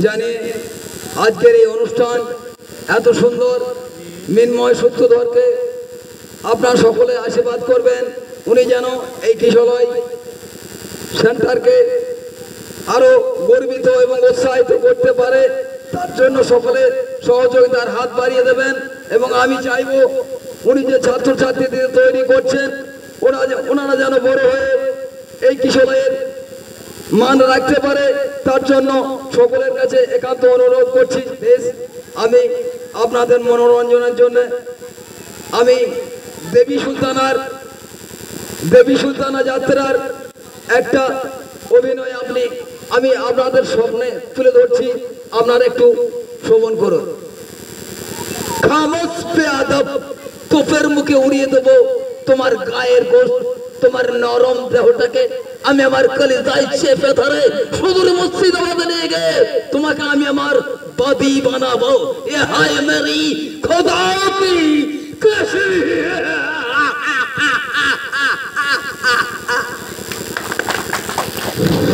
জানি আজকের এই অনুষ্ঠান এত সুন্দর মিন্ময় সূত্রধরকে আপনারা সকলে আশীর্বাদ করবেন, উনি যেন এই কিশলয় সেন্টারকে আরো গর্বিত এবং উৎসাহিত করতে পারে, তার জন্য সকলে সহযোগিতার হাত বাড়িয়ে দেবেন। এবং আমি চাইবো উনি যে ছাত্রছাত্রীদের তৈরি করছেন ওনারা যেন বড় হয়ে এই কিশলয়ের মান রাখতে পারে, তার জন্য সকলের কাছে একান্ত অনুরোধ করছি। বেশ, আমি আপনাদের মনোরঞ্জনের জন্য আমি দেবী সুলতানা যাত্রার একটা অভিনয় আমি আপনাদের সামনে তুলে ধরছি, আপনারা একটু শ্রবণ করুন। খামোশ পে আদব, তোপের মুখে উড়িয়ে দেবো তোমার গায়ের গোশত, তোমার নরম দেহটাকে আমি আমার কলিজায় চেপে ধরে সুদূর মুর্শিদাবাদে নিয়ে গিয়ে তোমাকে আমি আমার বাদী বানাবো। এ হায় মেরি খোদা কি